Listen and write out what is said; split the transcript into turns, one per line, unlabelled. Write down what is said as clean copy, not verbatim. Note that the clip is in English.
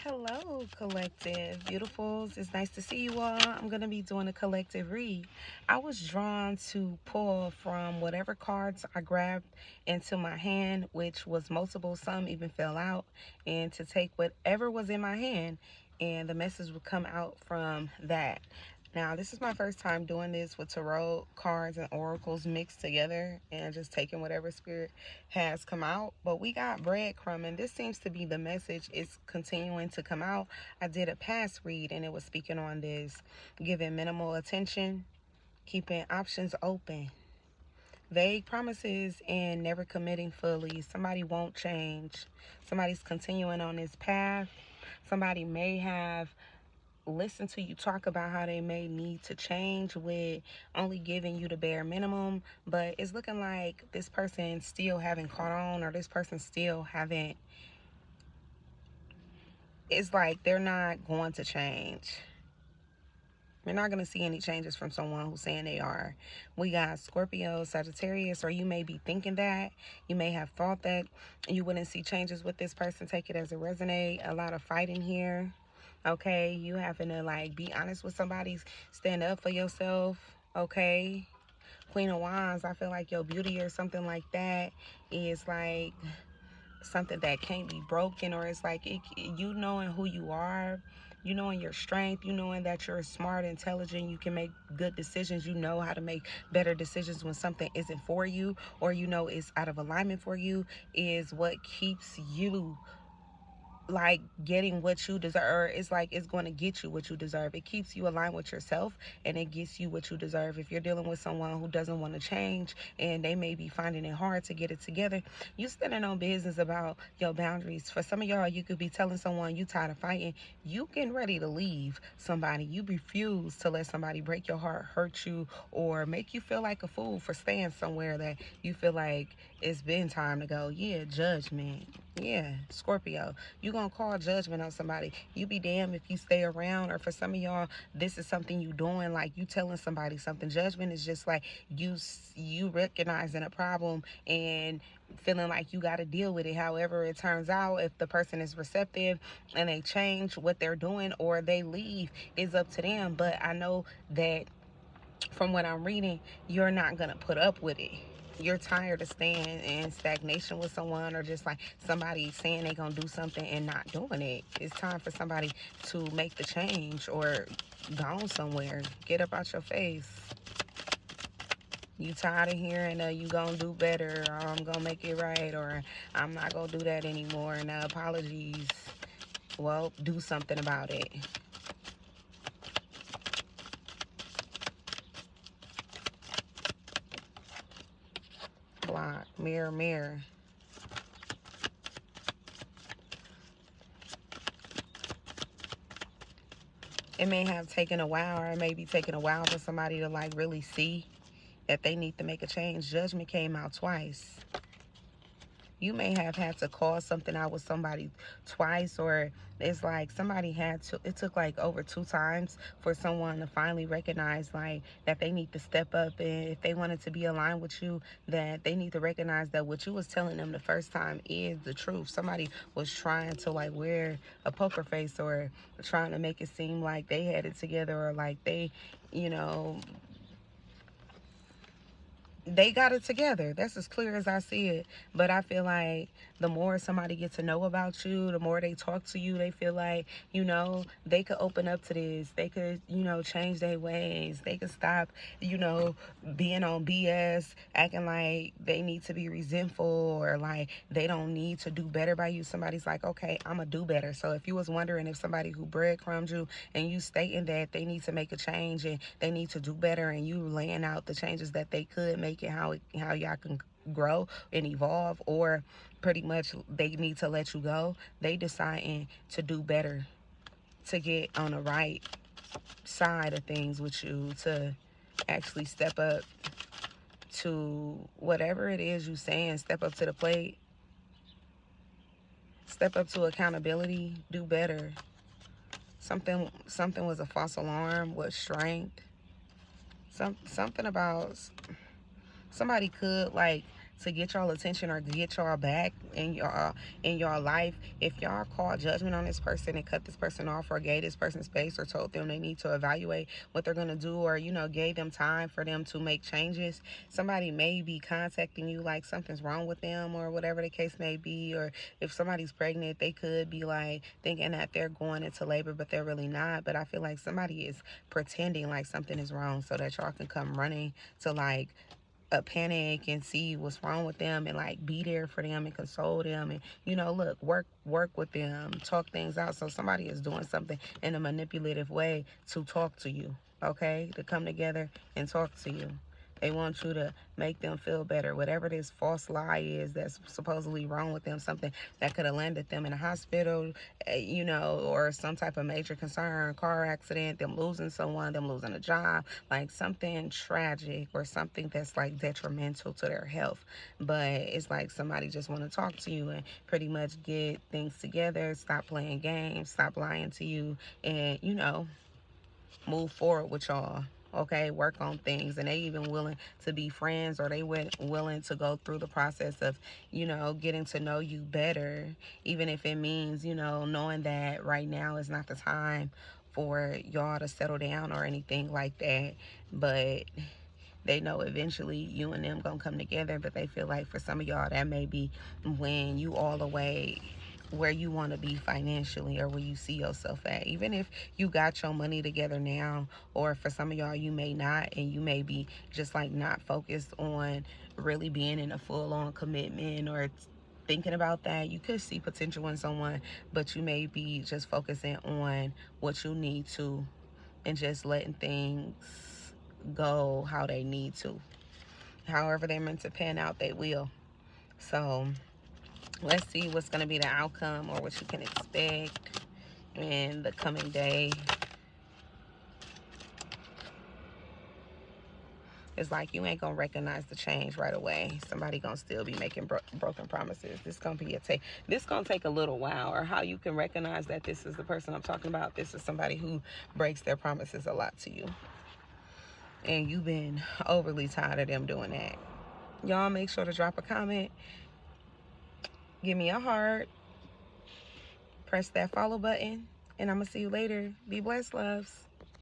Hello, collective beautifuls. It's nice to see you all. I'm going to be doing a collective read. I was drawn to pull from whatever cards I grabbed into my hand, which was multiple, some even fell out, and to take whatever was in my hand, and the message would come out from that. Now, this is my first time doing this with tarot cards and oracles mixed together and just taking whatever spirit has come out. But we got breadcrumbing. This seems to be the message. It's continuing to come out. I did a past read and it was speaking on this, giving minimal attention, keeping options open, vague promises, and never committing fully. Somebody won't change. Somebody's continuing on this path. Somebody may have listen to you talk about how they may need to change with only giving you the bare minimum, but it's looking like this person still haven't caught on, or this person still haven't, it's like they're not going to change. You're not going to see any changes from someone who's saying they are. We got Scorpio, Sagittarius, or you may be thinking that. You may have thought that you wouldn't see changes with this person. Take it as a resonate. A lot of fighting here. Okay, you having to like be honest with somebody, stand up for yourself. Okay, Queen of Wands, I feel like your beauty or something like that is like something that can't be broken, or it's like you knowing who you are, you knowing your strength, you knowing that you're smart, intelligent, you can make good decisions, you know how to make better decisions when something isn't for you, or you know it's out of alignment for you, is what keeps you like getting what you deserve. It's like it's going to get you what you deserve. It keeps you aligned with yourself and it gets you what you deserve. If you're dealing with someone who doesn't want to change and they may be finding it hard to get it together, you standing on business about your boundaries. For some of y'all, you could be telling someone you tired of fighting, you getting ready to leave somebody. You refuse to let somebody break your heart, hurt you, or make you feel like a fool for staying somewhere that you feel like it's been time to go. Yeah, judgment. Yeah, Scorpio, you gonna call judgment on somebody. You be damned if you stay around. Or for some of y'all, this is something you doing, like you telling somebody something. Judgment is just like you recognizing a problem and feeling like you got to deal with it. However it turns out, if the person is receptive and they change what they're doing or they leave, is up to them. But I know that from what I'm reading, you're not gonna put up with it. You're tired of staying in stagnation with someone, or just like somebody saying they gonna do something and not doing it. It's time for somebody to make the change or go somewhere. Get up out your face. You tired of hearing you gonna do better, or I'm gonna make it right, or I'm not gonna do that anymore, and apologies. Well, do something about it. Block. Mirror, mirror. It may have taken a while, or it may be taking a while for somebody to like really see that they need to make a change. Judgment came out twice. You may have had to call something out with somebody twice, or it's like somebody had to, it took like over 2 times for someone to finally recognize like that they need to step up, and if they wanted to be aligned with you, that they need to recognize that what you was telling them the first time is the truth. Somebody was trying to like wear a poker face, or trying to make it seem like they had it together, or like they, you know, they got it together. That's as clear as I see it. But I feel like the more somebody gets to know about you, the more they talk to you, they feel like, you know, they could open up to this. They could, you know, change their ways. They could stop, you know, being on BS, acting like they need to be resentful, or like they don't need to do better by you. Somebody's like, okay, I'm going to do better. So if you was wondering if somebody who breadcrumbed you and you stating that they need to make a change and they need to do better, and you laying out the changes that they could make, and how y'all can grow and evolve, or pretty much they need to let you go, they deciding to do better, to get on the right side of things with you, to actually step up to whatever it is you saying, step up to the plate, step up to accountability, do better. Something was a false alarm with strength. Something about somebody could like to get y'all attention or get y'all back in y'all life. If y'all call judgment on this person and cut this person off, or gave this person space, or told them they need to evaluate what they're gonna do, or gave them time for them to make changes, somebody may be contacting you like something's wrong with them, or whatever the case may be. Or if somebody's pregnant, they could be like thinking that they're going into labor, but they're really not. But I feel like somebody is pretending like something is wrong so that y'all can come running to like a panic and see what's wrong with them, and like be there for them and console them, and look, work with them, talk things out. So somebody is doing something in a manipulative way to talk to you, okay, to come together and talk to you. They want you to make them feel better. Whatever this false lie is that's supposedly wrong with them, something that could have landed them in a hospital, or some type of major concern, car accident, them losing someone, them losing a job, like something tragic or something that's like detrimental to their health. But it's like somebody just want to talk to you and pretty much get things together, stop playing games, stop lying to you, and move forward with y'all. Okay, work on things. And they even willing to be friends, or they willing to go through the process of getting to know you better, even if it means knowing that right now is not the time for y'all to settle down or anything like that. But they know eventually you and them gonna come together. But they feel like for some of y'all, that may be when you all the way where you want to be financially, or where you see yourself at. Even if you got your money together now, or for some of y'all you may not, and you may be just like not focused on really being in a full-on commitment, or thinking about that. You could see potential in someone, but you may be just focusing on what you need to, and just letting things go how they need to. However they're meant to pan out, they will. So let's see what's going to be the outcome, or what you can expect in the coming day. It's like you ain't gonna recognize the change right away. Somebody gonna still be making broken promises. This gonna take a little while. Or how you can recognize that this is the person I'm talking about. This is somebody who breaks their promises a lot to you, and you've been overly tired of them doing that. Y'all make sure to drop a comment, give me a heart, press that follow button, and I'm gonna see you later. Be blessed, loves.